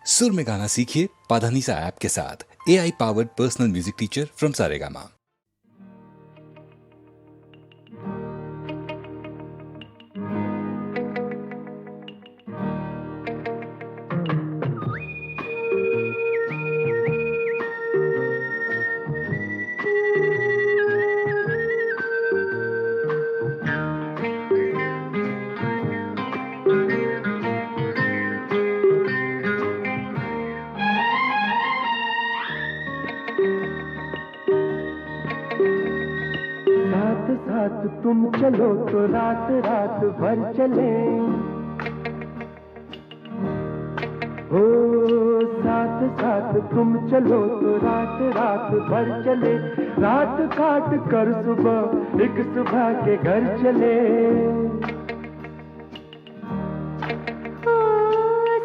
सुर में गाना सीखिए पाधानीसा ऐप के साथ। AI powered personal music teacher from Saregama. साथ तुम चलो तो रात रात भर चले, हो साथ साथ तुम चलो तो रात रात भर चले, रात काट कर सुबह एक सुबह के घर चले।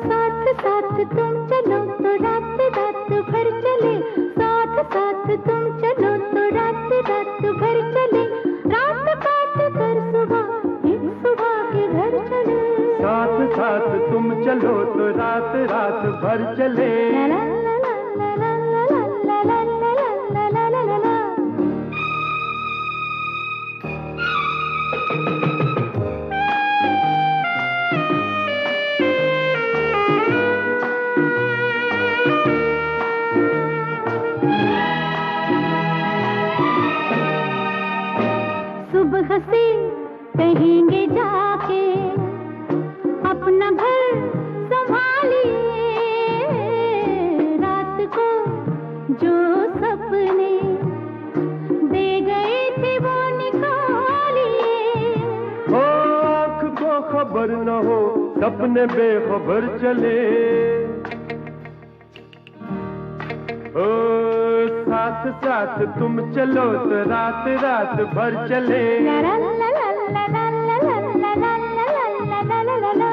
साथ साथ तुम चलो तो रात रात भर चले, साथ साथ तुम चलो तो रात रात भर चले, रात काट कर सुबह एक सुबह के घर चले। साथ साथ तुम चलो तो रात रात भर चले। ला ला ला ला ला ला ला ला ला ला ला ला ला। सुबह से कहेंगे जाके अपना घर संभालिए, रात को जो सपने दे गए थे वो निकालिए। हो आँख को खबर न हो सपने बेखबर चले, ओ साथ साथ तुम चलो तो रात रात भर चले। ला ला ला ला ला ला ला ला ला ला ला ला ला ला।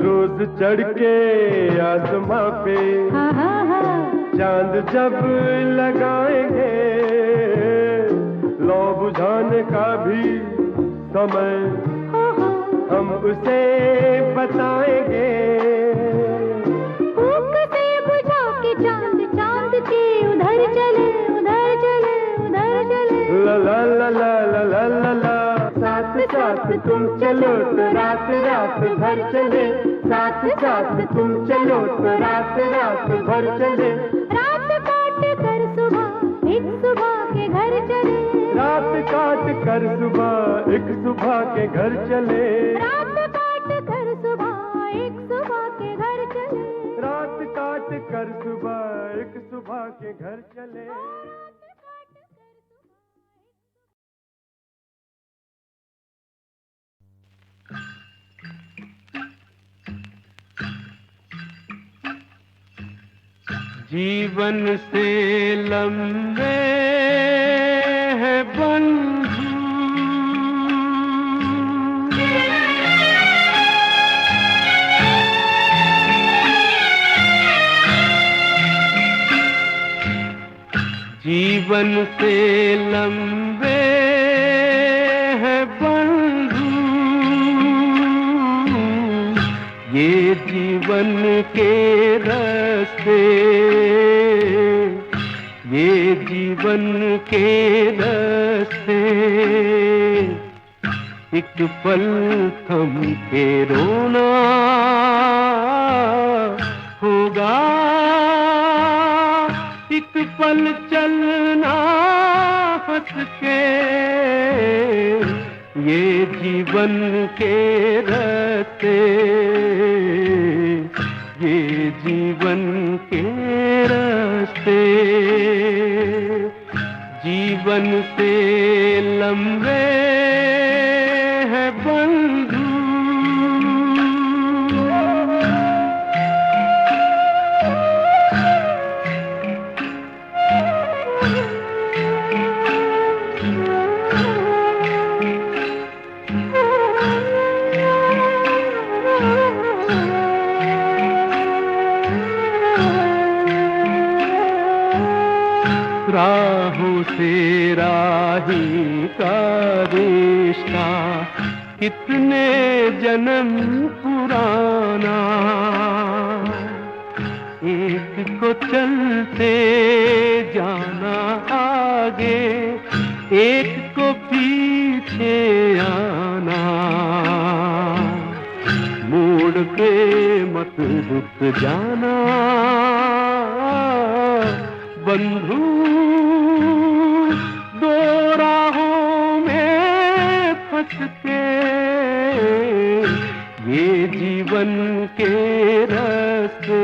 रोज चढ़ के आसमां पे चांद जब लगाएंगे, लौ बुझाने का भी समय हम उसे बताएंगे। फूंक से बुझा के चांद चांद के उधर चले उधर चले उधर चले। ला ला ला ला ला ला ला ला। साथ साथ तुम चलो तो रात रात भर चले, साथ साथ तुम चलो तो रात रात भर चले, रात काट कर सुबह एक सुबह के घर चले, रात काट कर सुबह एक सुबह के घर चले, रात काट कर सुबह एक सुबह के घर चले, रात काट कर सुबह एक सुबह के घर चले। जीवन से लंबे है बंधु, जीवन से लंबे है बंधु, ये जीवन के रास्ते, ये जीवन के रास्ते, एक पल थम के रोना होगा, एक पल चलना हंस के, ये जीवन के रास्ते, ये जीवन के रास्ते, जीवन से लंबे है बंधु। राहों से राही का रिश्ता कितने जन्म पुराना, एक को चलते जाना आगे, एक को पीछे आना, मोड़ के मत रुक जाना बंधु, दो राहों में फंस के ये जीवन के रास्ते,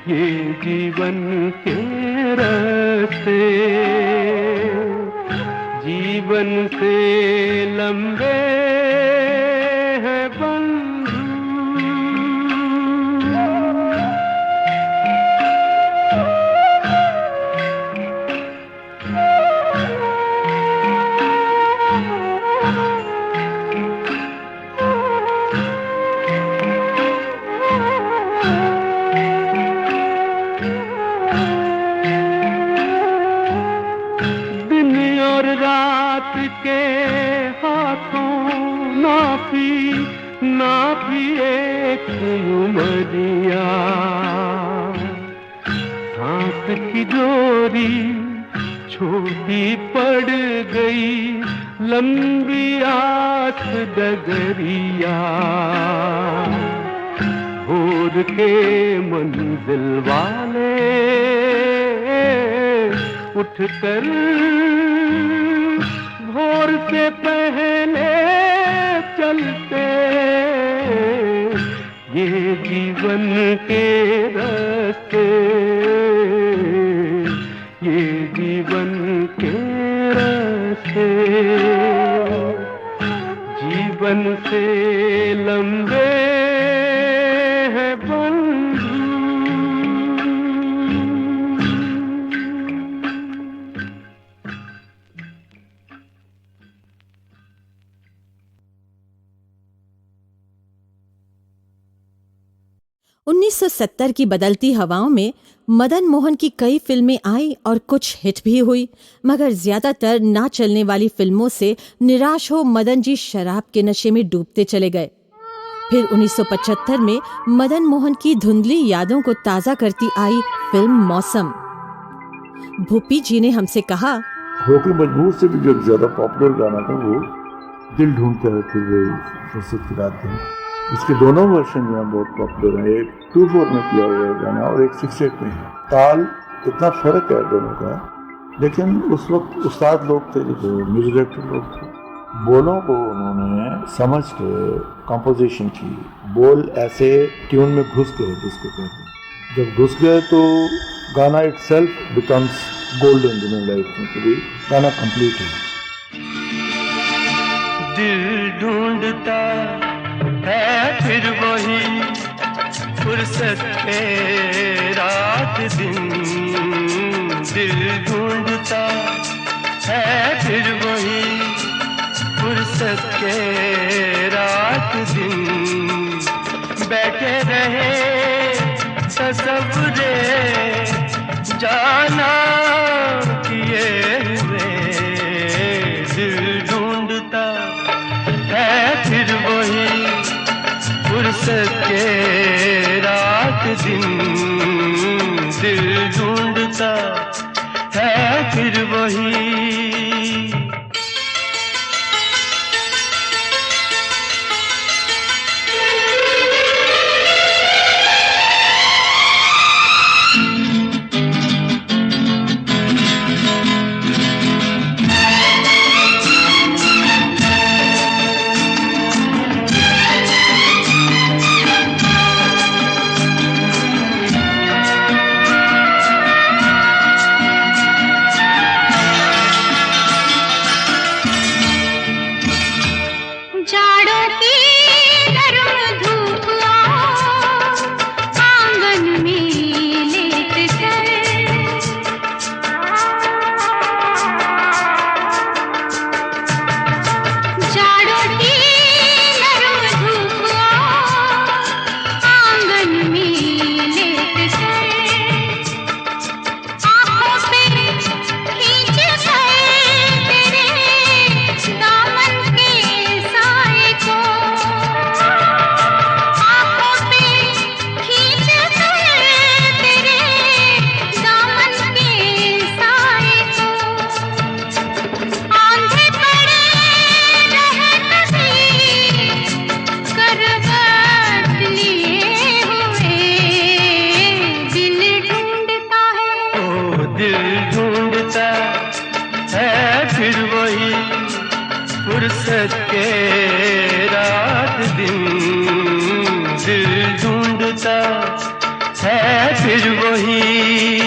ये जीवन के रास्ते, जीवन से लंबे हैं बंधु। के हाथों नापी एक उमरिया, सांस की डोरी छोटी पड़ गई, लंबी आस डगरिया, भोर के मंजिल वाले उठकर भोर से पहले चलते, ये जीवन के रास्ते, ये जीवन के रास्ते, जीवन से लंबे हैं बंधु। 1970 की बदलती हवाओं में मदन मोहन की कई फिल्में आई और कुछ हिट भी हुई, मगर ज्यादातर ना चलने वाली फिल्मों से निराश हो मदन जी शराब के नशे में डूबते चले गए। फिर 1975 में मदन मोहन की धुंधली यादों को ताजा करती आई फिल्म मौसम। भूपी जी ने हमसे कहा, होके मजबूर से भी जो ज्यादा पॉपुलर गाना था वो दिल ढूंढता है फिर वे फुर्सत की रात दिन। इसके दोनों वर्जन यहाँ बहुत पॉपुलर हैं, एक 2/4 में किया हुआ है गाना और एक 6/8 में है। ताल इतना फर्क है दोनों का, लेकिन उस वक्त उस्ताद लोग थे, जो म्यूजिक डायरेक्टर लोग थे, बोलों को उन्होंने समझ के कंपोजिशन की, बोल ऐसे ट्यून में घुस गए जिसको कहते हैं। जब घुस गए तो गाना इटसेल्फ बिकम्स गोल्डन जिन्हें लाइफ में कभी गाना कंप्लीट है। दिल ढूंढता है फिर वही फुर्सत के रात दिन, दिल ढूंढता है फिर वही फुर्सत के रात दिन, बैठे रहे तसव्वुरे जाना किए हुए, दिल ढूंढता है फिर वही फुर्सत के रात दिन, दिल ढूंढता है फिर वही। ढूंढता है फिर वही।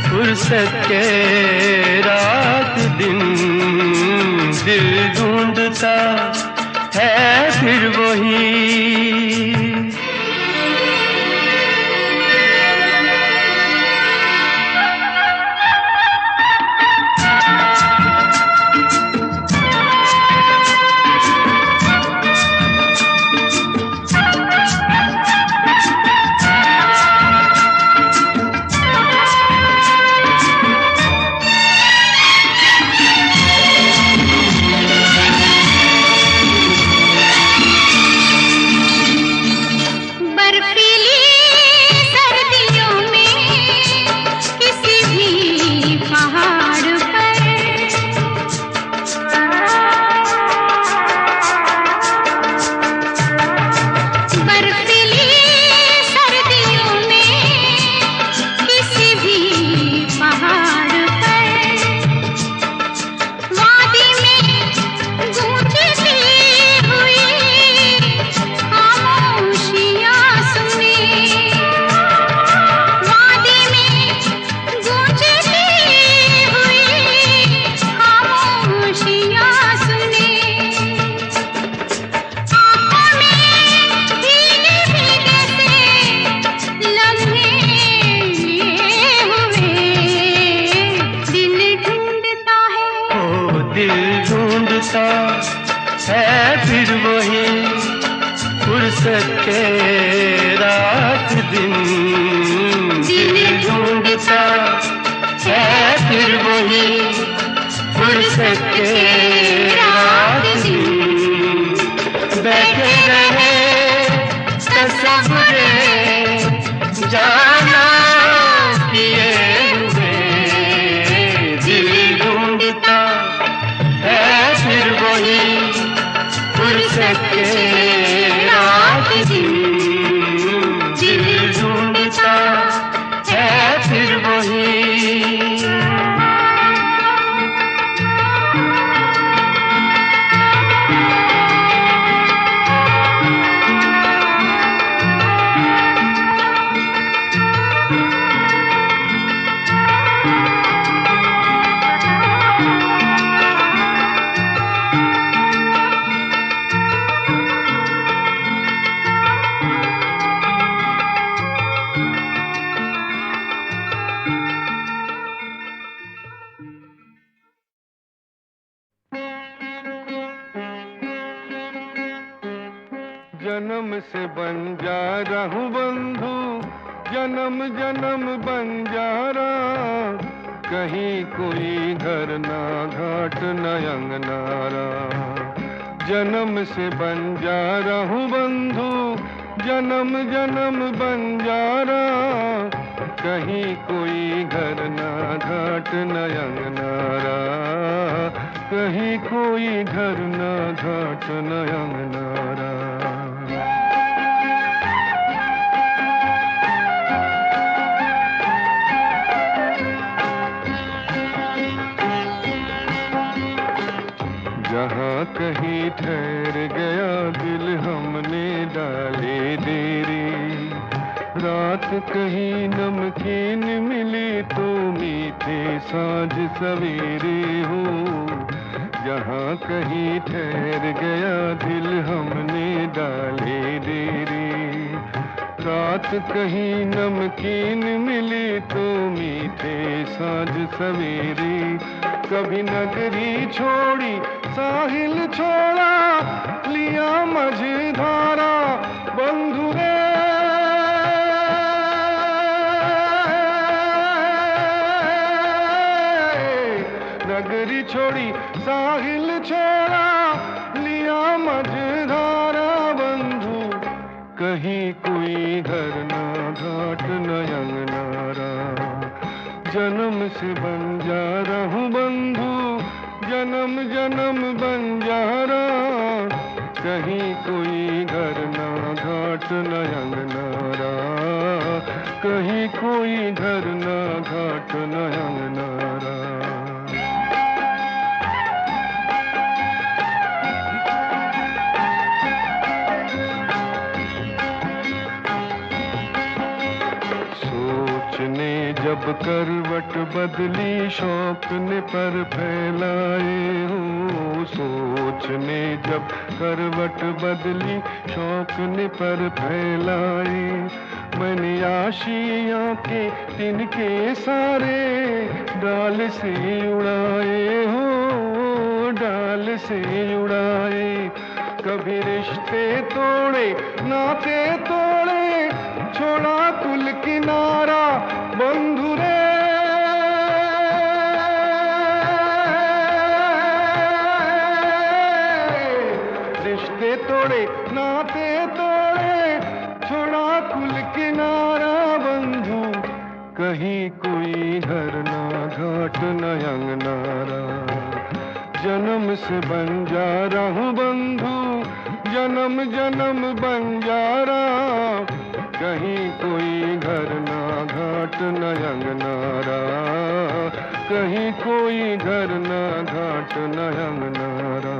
फुर्सत के रात दिन दिल ढूंढता है फिर वही। जन्म से बंजारा हूँ बंधु, जन्म जन्म बंजारा, कहीं कोई घर ना घाट न अंगनारा। जन्म से बंजारा हूँ बंधु, जन्म जन्म बंजारा, कहीं कोई घर ना घाट न अंगनारा, कहीं कोई घर ना घाट न अंगनारा। जहाँ कहीं ठहर गया दिल हमने डाले देरी, रात कहीं नमकीन मिली तो मीठे साँझ सवेरे हो। जहाँ कहीं ठहर गया दिल हमने डाले देरी, रात कहीं नमकीन मिली तो मीठे साँझ सवेरे। कभी नगरी छोड़ी साहिल छोड़ा, लिया मझधारा बंधु रे। नगरी छोड़ी साहिल छोड़ा, लिया मझधारा बंधु। कहीं कोई घर ना घाट न अंगनारा, जन्म से बंजारा हूँ बंधु, जन्म जन्म बंजारा। कहीं कोई घर ना घाट न अंगनारा, कहीं कोई घर ना घाट न अंगनारा। सोचने जब करवट बदली शौक ने पर फैलाए हो, सोचने जब करवट बदली शौक ने पर फैलाए। मैंने आशियाँ के तिनके सारे डाल से उड़ाए हो, डाल से उड़ाए। कभी रिश्ते तोड़े नाते तोड़े, छोड़ा कुल किनारा बंधु रे। रिश्ते तोड़े नाते तोड़े, छोड़ा कुल किनारा बंधु। कहीं कोई घर ना घाट न अंगनारा, जन्म से बंजारा हूँ बंधु, जन्म जन्म बंजारा। कहीं कोई घर ना घाट न अंगनारा, कहीं कोई घर ना घाट न अंगनारा।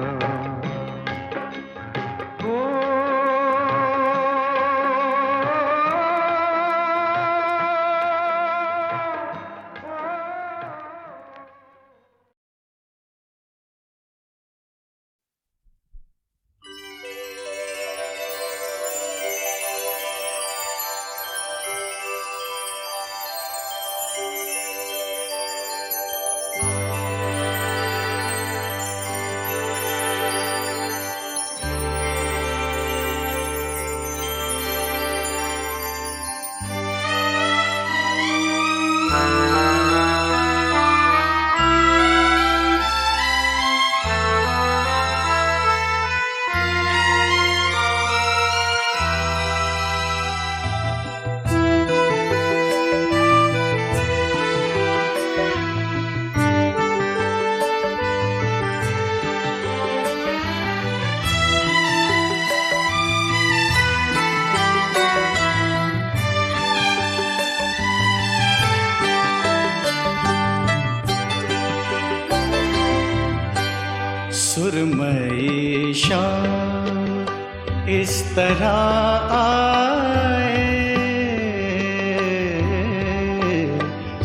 सुरमई शाम इस तरह आए,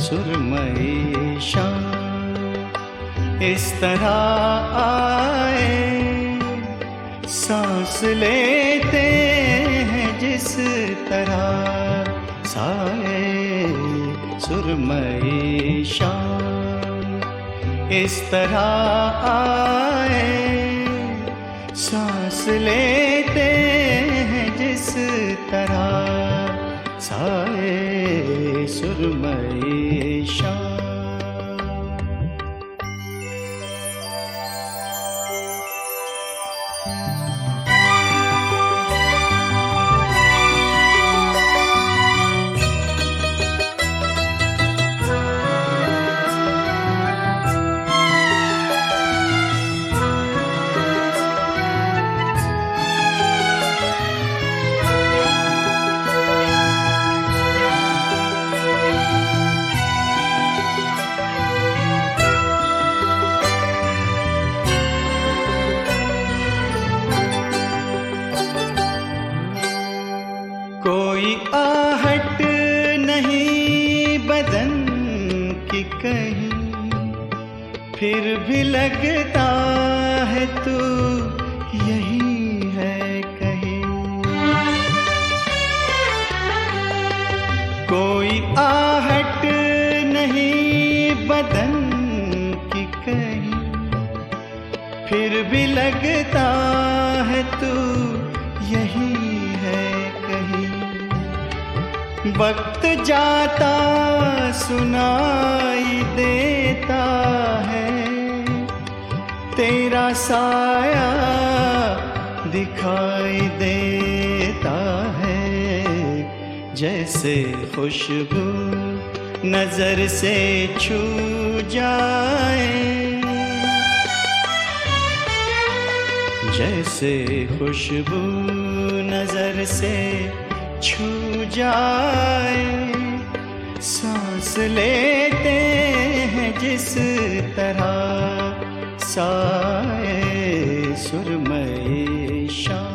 सुरमई शाम इस तरह आए। सांस लेते हैं जिस तरह साए, सुरमई शाम इस तरह आए। सांस लेते हैं जिस तरह साए, सुरमई शाम। फिर भी लगता है तू यही है कहीं। कोई आहट नहीं बदन की कहीं, फिर भी लगता है तू यही है कहीं। वक्त जाता सुनाई देता है, तेरा साया दिखाई देता है। जैसे खुशबू नजर से छू जाए, जैसे खुशबू नजर से छू जाए। सांस लेते हैं जिस तरह साए सुरमई शाम।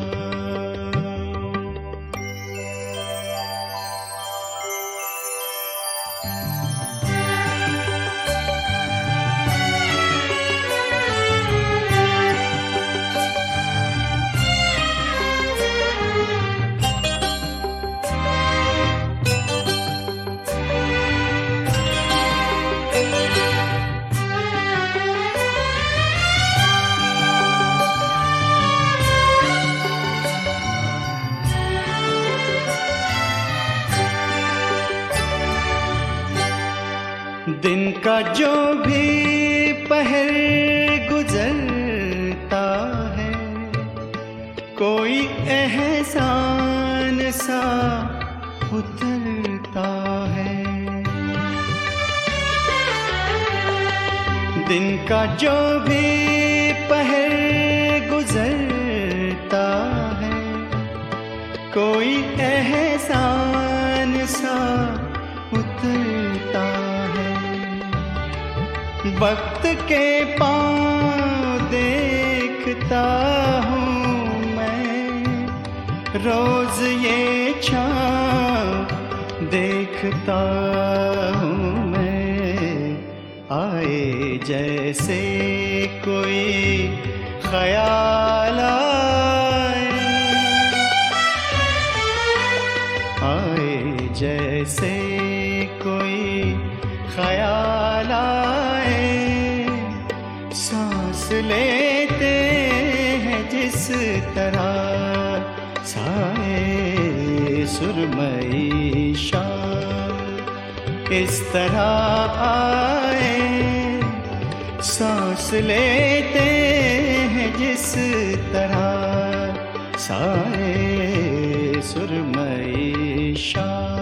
दिन का जो भी पहर गुजरता है, कोई एहसान सा उतरता है। दिन का जो भी पहर गुजरता है, कोई एहसान सा उतरता है। वक्त के पाँव देखता हूँ मैं, रोज ये छाँव देखता हूँ मैं। आए जैसे कोई ख्याल आए, जैसे कोई ख्याल आए। सांस लेते हैं जिस तरह साए सुरमई शाम। इस तरह आए, सांस लेते हैं जिस तरह साए सुरमई शाम।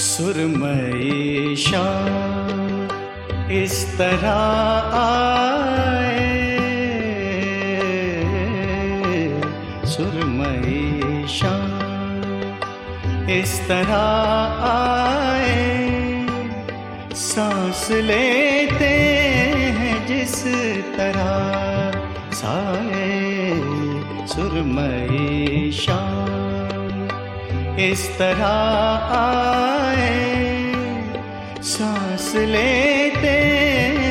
सुरमई शाम इस तरह आए, सुरमई शाम इस तरह आए। सांस लेते हैं जिस तरह साए सुरमई शाम इस तरह आए। सांस लेते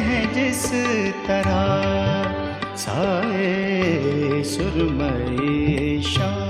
हैं जिस तरह सुरमई शाम।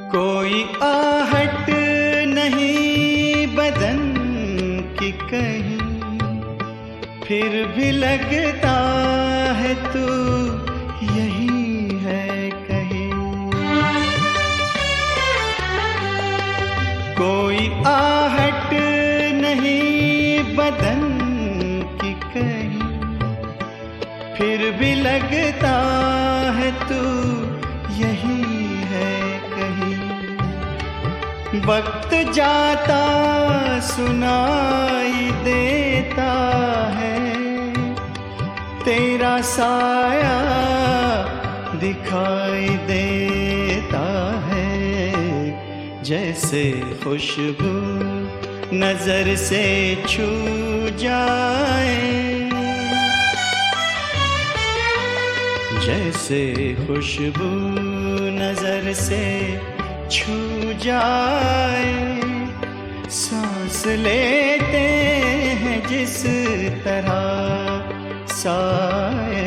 कोई आहट नहीं बदन की कहीं, फिर भी लगता है तू यही है कहीं। कोई आहट नहीं बदन की कहीं, फिर भी लगता है तू यही है कहीं। वक्त जाता सुनाई देता है, तेरा साया दिखाई देता है। जैसे खुशबू नजर से छू जाए, जैसे खुशबू नजर से छू जाए। सांस लेते हैं जिस तरह साए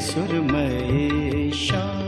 सुरमई शाम।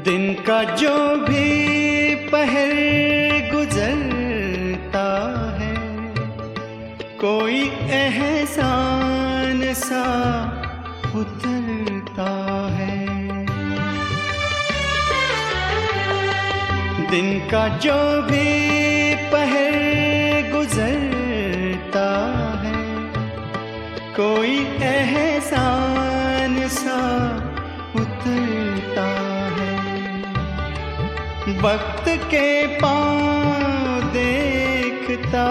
दिन का जो भी पहर गुजरता है, कोई एहसान सा उतरता है। दिन का जो भी पहर गुजरता है, कोई एहसान सा उतरता है। वक्त के पाँव देखता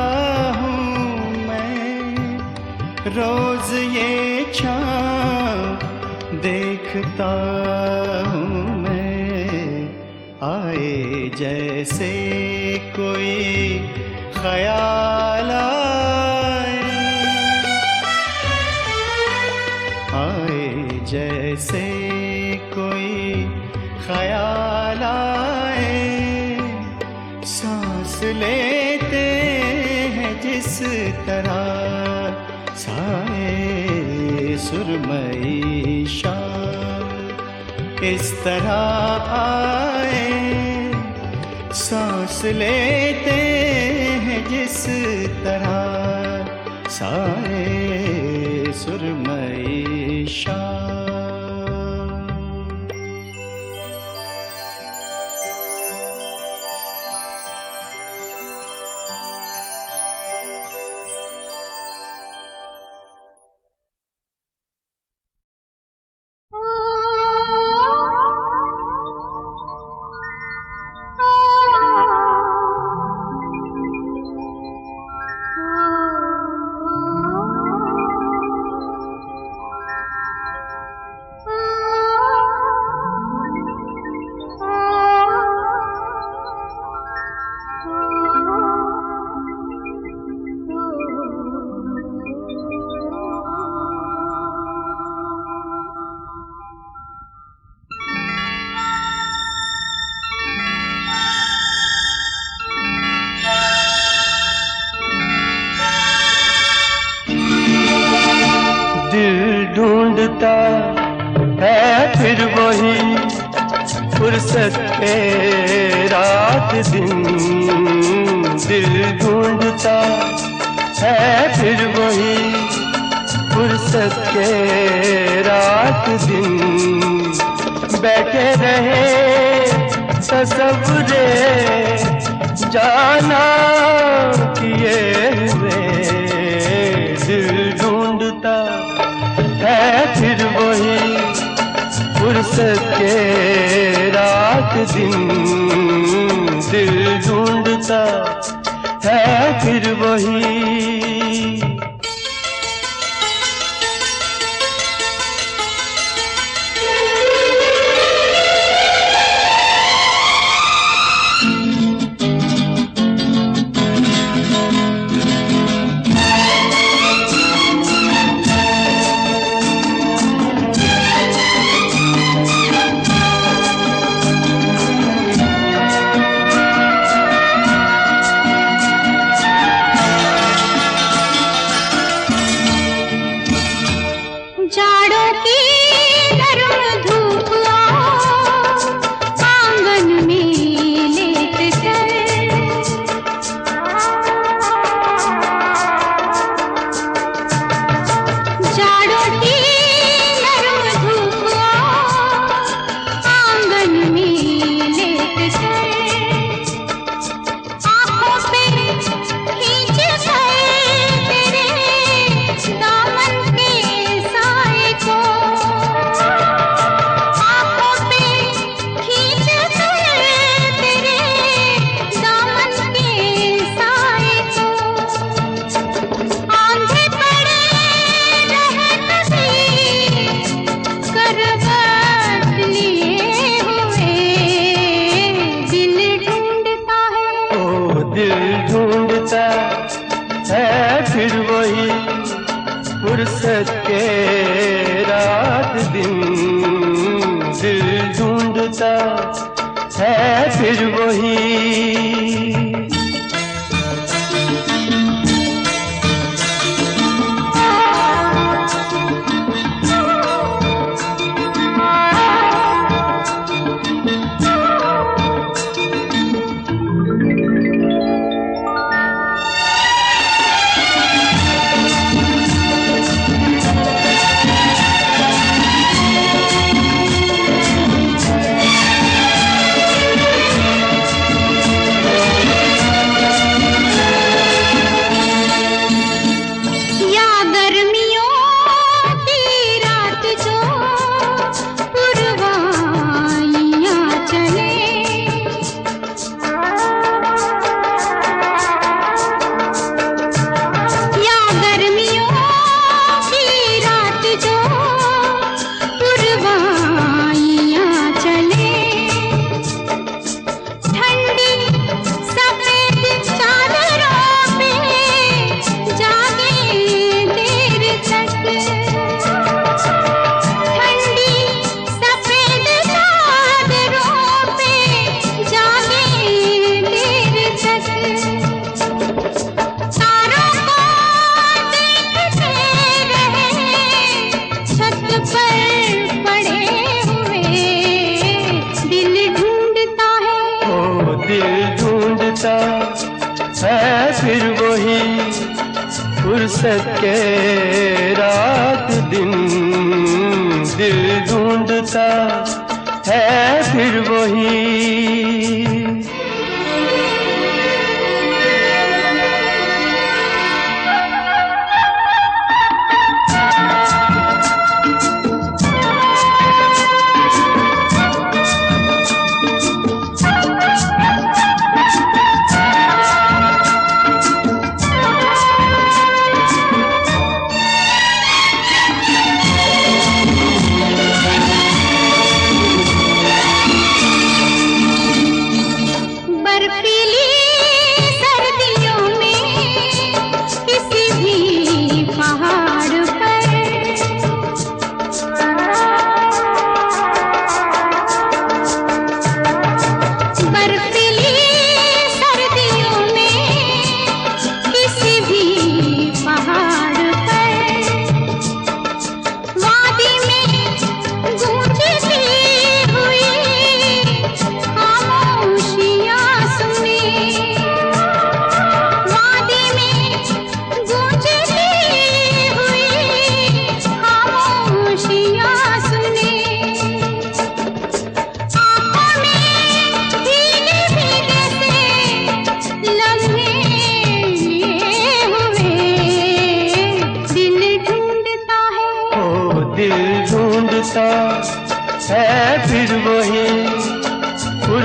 हूँ मैं, रोज ये छाँव देखता हूँ मैं। आए जैसे कोई ख्याल आए, जैसे कोई ख्याल आए। सांस लेते हैं जिस तरह साए सुरमई शाम। इस तरह आए, सांस लेते हैं जिस तरह साए सुरमई शाम। फिर वही फुर्सत के रात दिन, दिल ढूंढता है फिर वही फुर्सत के रात दिन। बैठे रहे तसव्वुरे जाना किए हुए, दिल ढूंढता है फिर वही फुर्सत के रात दिन, दिल ढूंढता है फिर वही। जाड़ों की गर्म धूप आंगन में लेट कर, जाड़ों की गर्म धूप आंगन में लेट कर, आंखों पे खींच कर तेरे दामन के साए को, आंखों पे खींच कर तेरे दामन के साए को, आंधे पड़े रहत सी करवट लिए हुए, दिल ढूंढता है ओ दिल ढूंढता है फिर वही फुर्सत के रात दिन, दिल ढूंढता है फिर वही। या गर्मियों की रात जो पुरवाइयां चले, या गर्मियों की रात जो पुरवाइयां चले, ठंडी सफेद चादरों पे जागे देर तक, ठंडी सफेद चादरों पे जागे देर तक, तारों को देखते रहे छत पर पड़े हुए, दिल ढूंढता है ओ दिल ढूंढता है फिर वही फुर्सत के रात दिन, दिल ढूंढता है फिर वही।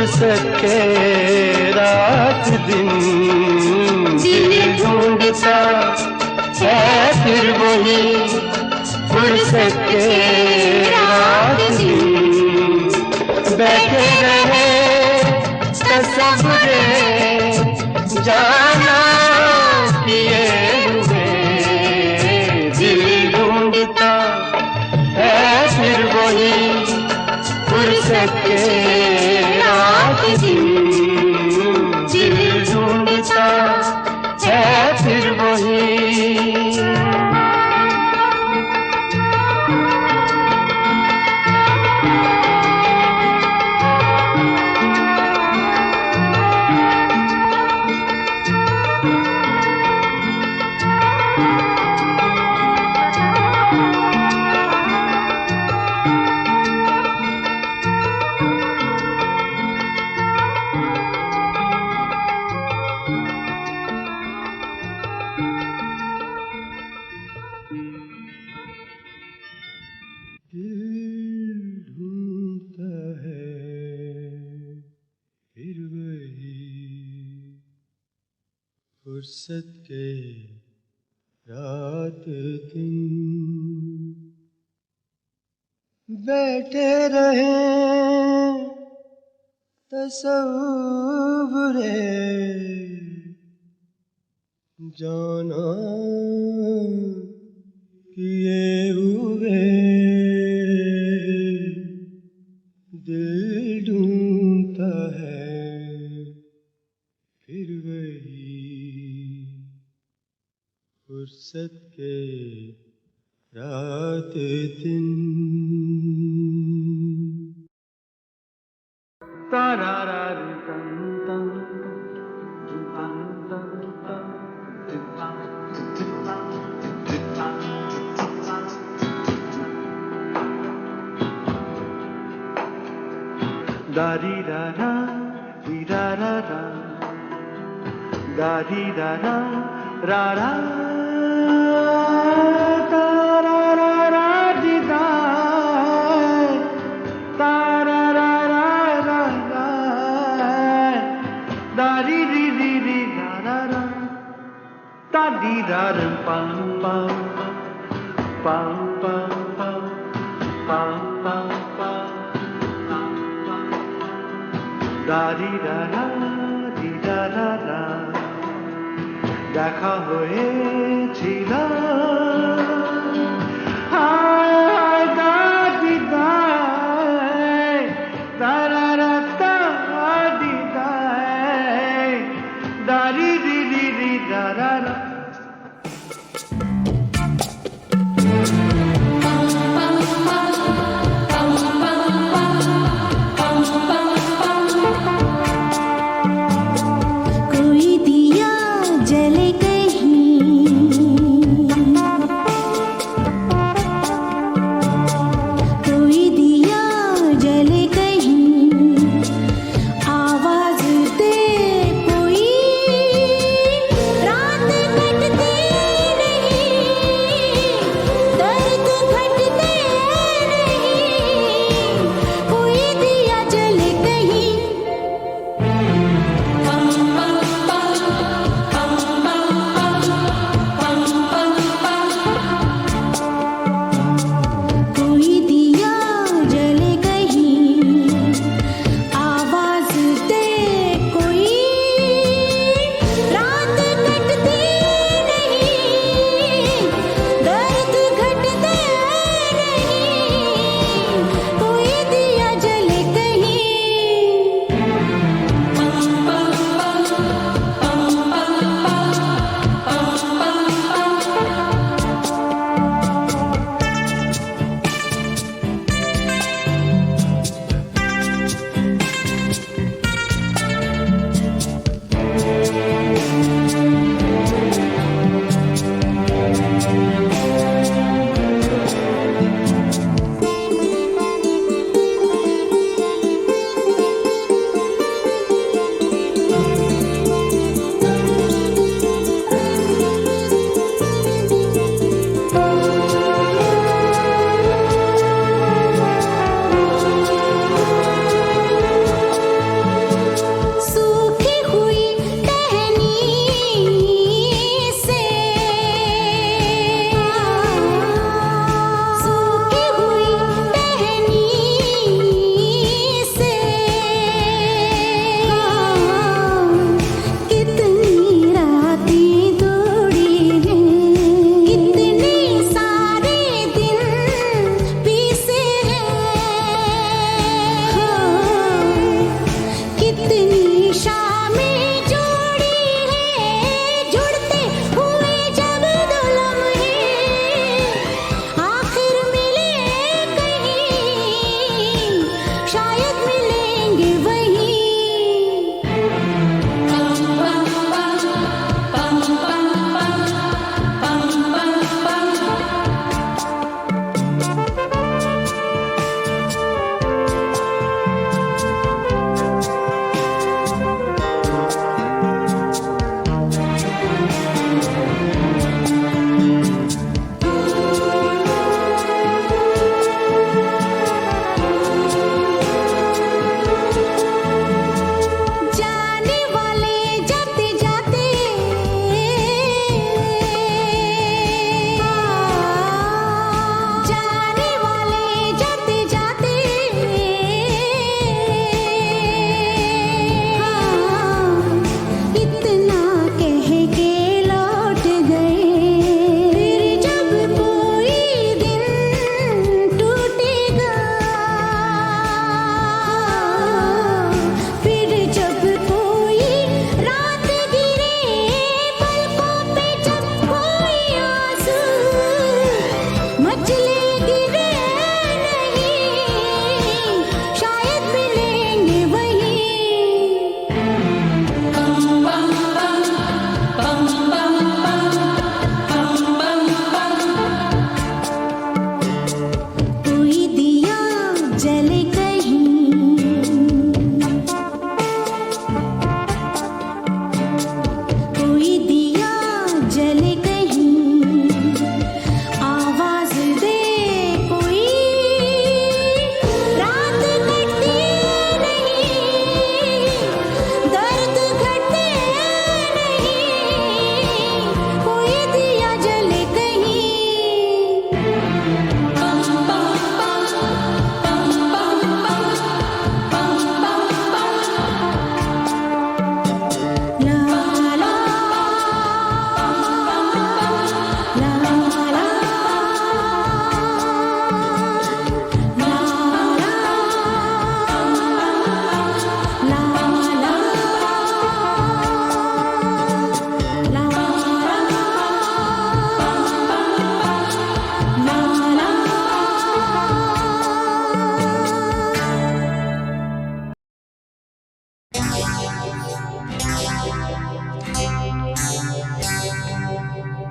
फुर्सत के रात दिन दिल ढूंढता है फिर वही फुर्सत के रात दिन बैठे रहे तसव्वुरे जाना किए हुए दिल ढूंढता है फिर वही फुर्सत के रात दिन दिल ढूंढता है फिर वही फुर्सत के रात दिन बैठे रहे तसव्वुरे जाना किए हुए दिल ढूंढता है फिर वही फुर्सत के रात दिन तारारारी तन तन तन तन तन दारी रा रा री रा रा रा दारी रा रा रा रा দেখা হয়েছিল कोई दिया जले कहीं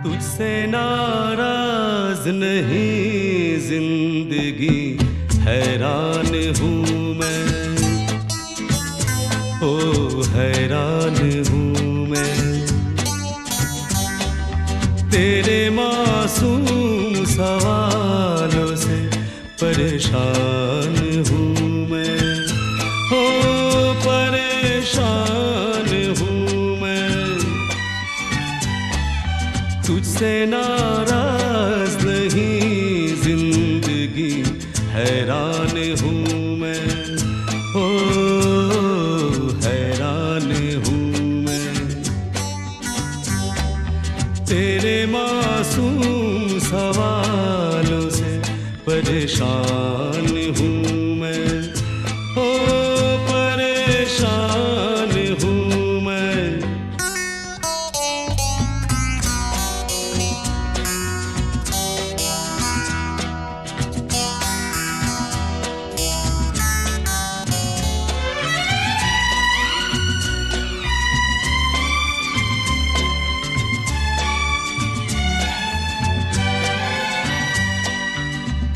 तुझसे नाराज नहीं जिंदगी, हैरान हूँ मैं, ओ हैरान हूँ मैं। तेरे मासूम सवालों से परेशान हूँ मैं, ओ परेशान हूँ मैं। तुझसे नाराज नहीं जिंदगी, हैरान हूँ मैं, ओ हैरान हूँ मैं। तेरे मासूम सवालों से परेशान हूँ मैं, ओ परेशान हूँ मैं।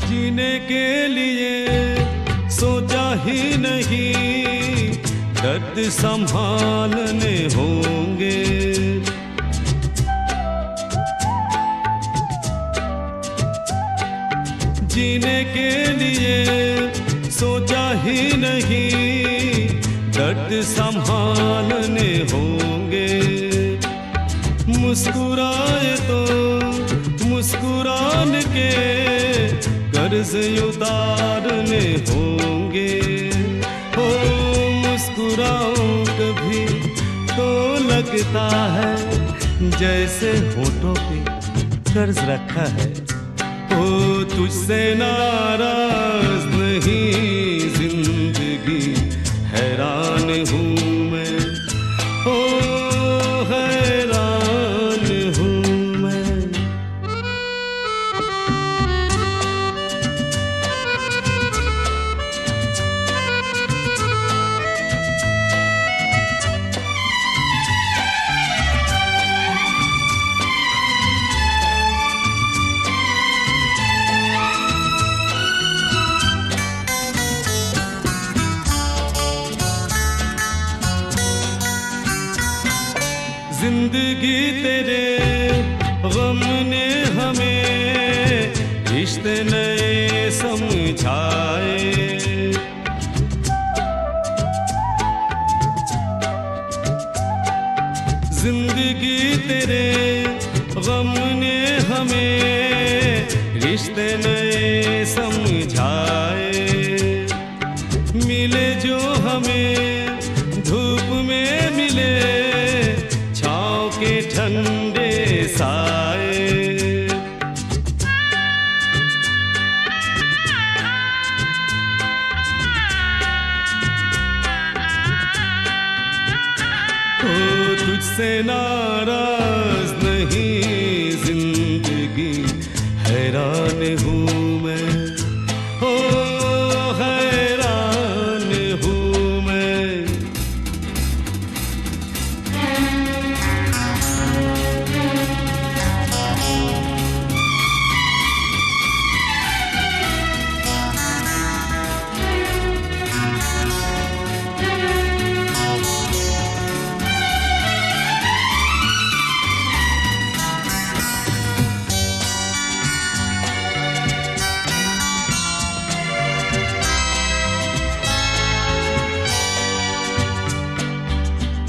जीने के लिए सोचा ही नहीं, दर्द संभालने होंगे। जीने के लिए सोचा ही नहीं, दर्द संभालने होंगे। मुस्कुराए तो मुस्कुराने के कर्ज उतारने होंगे। हो मुस्कुराऊं कभी तो लगता है जैसे होठों पे कर्ज रखा है। ओ तुझसे नाराज नहीं जिंदगी, हैरान हूँ मैं, ओ हैरान हूँ मैं। जिंदगी तेरे गम ने हमें रिश्ते नए समझाए। जिंदगी तेरे गम ने हमें रिश्ते नए समझाए। मिले जो हमें धूप में मिले, के ठंडे साए। ओ तुझसे नाराज नहीं जिंदगी, हैरान हूँ मैं, ओ हैरान हूँ मैं।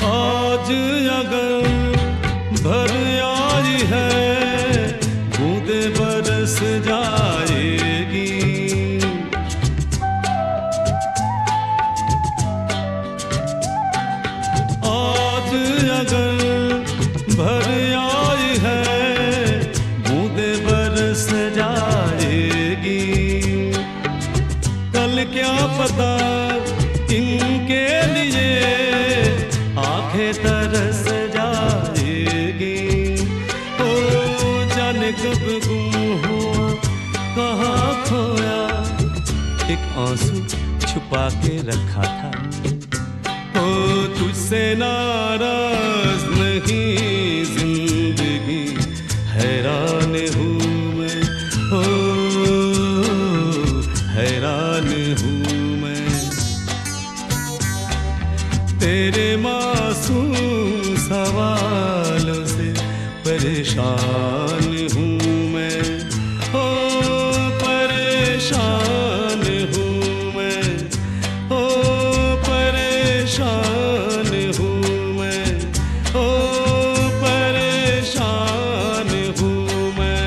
आज अगर भर आई है बूंदे बरस जाएगी। आज अगर भर आई है बूंदे बरस जाएगी। कल क्या पता इनके लिए आंखें तरस जाएगी। ओ जाने कब गुम हुआ कहाँ खोया, एक आंसू छुपा के रखा था। ओ तुझसे नाराज नहीं जिंदगी, है हूँ मैं, ओ हैरान हूँ मैं। तेरे मासूम सवालों से परेशान हूँ मैं, ओ परेशान हूँ मैं, ओ परेशान हूँ मैं, ओ परेशान हूँ मैं।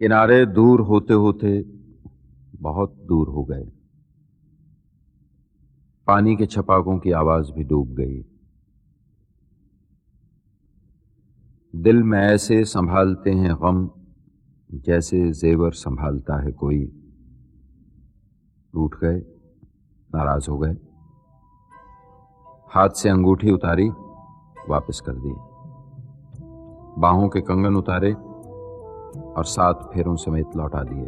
किनारे दूर होते होते बहुत दूर हो गए। पानी के छपाकों की आवाज भी डूब गई। दिल में ऐसे संभालते हैं गम जैसे जेवर संभालता है कोई। रूठ गए, नाराज हो गए, हाथ से अंगूठी उतारी, वापस कर दी। बाहों के कंगन उतारे और 7 फेरों समेत लौटा दिए।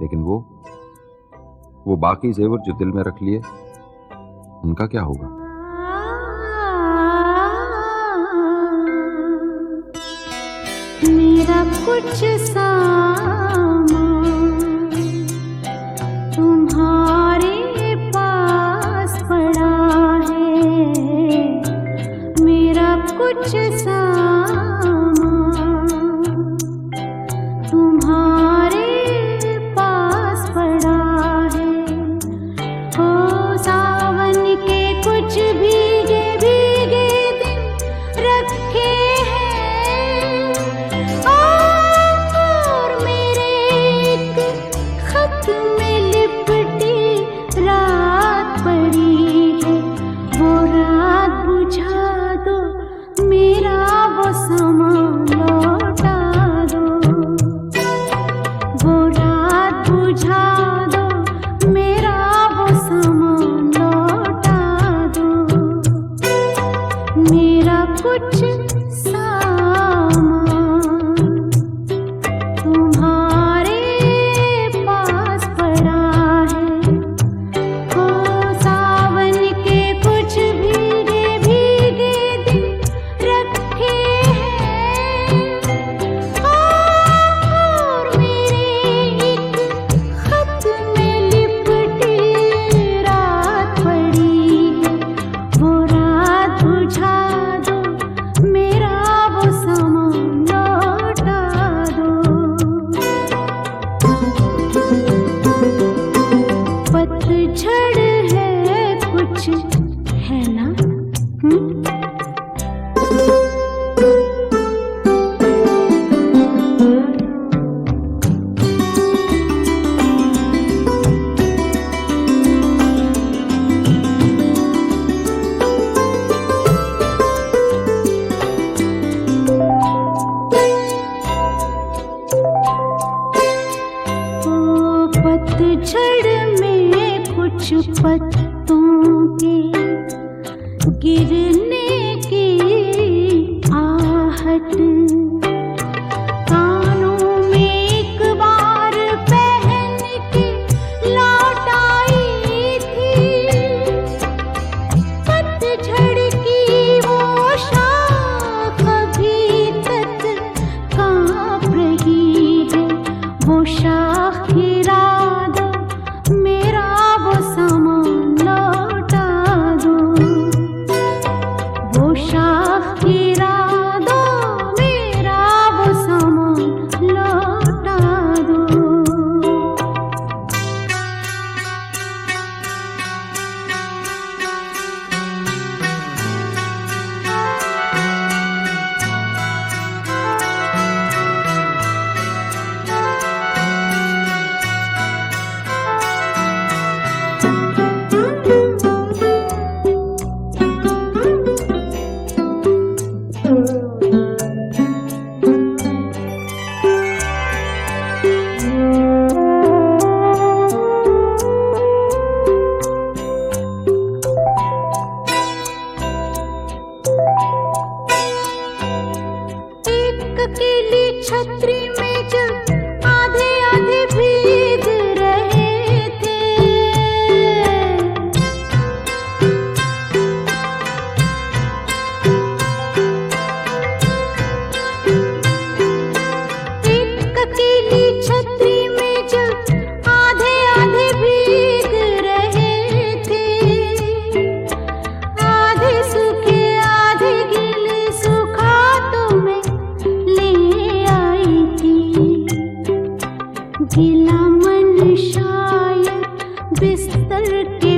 लेकिन वो बाकी जेवर जो दिल में रख लिए, उनका क्या होगा? मेरा कुछ सामान तुम्हारे पास पड़ा है, मेरा कुछ सामान तुम्हारे पास पड़ा है। ओ सावन के कुछ भीगे भीगे दिन रखे हैं, और मेरे एक खत में लिपटी रात पड़ी है। वो रात बुझा दो, मेरा वो सामान लौटा दो। वो रात बुझा दो, मेरा वो सामान लौटा दो। मेरा कुछ सामान तुम्हारे पास पड़ा है। ओ सावन के कुछ भीगे भीगे दिन रखे हैं, और मेरे एक खत में लिपटी रात पड़ी है। वो रात बुझा दो, मेरा वो सामान लौटा दो। पतझड़ है कुछ, है ना? ओ पतझड़ में कुछ पत्तों के गिरने की आहट, कानों में एक बार पहन के लौट आई थी। पतझड़ की वो शाख अभी तक कांप रही है। वो शाख गिरा दो, मेरा वो सामान लौटा दो। वो शाख गिरा दो, मेरा वो सामान लौटा दो। एक अकेली छतरी में जब आधे आधे भीग रहे थे, एक अकेली छतरी में जब आधे आधे भीग रहे थे। आधे सूखे आधे गीले, सूखा तो मैं ले आई थी। गिला मन शायद बिस्तर के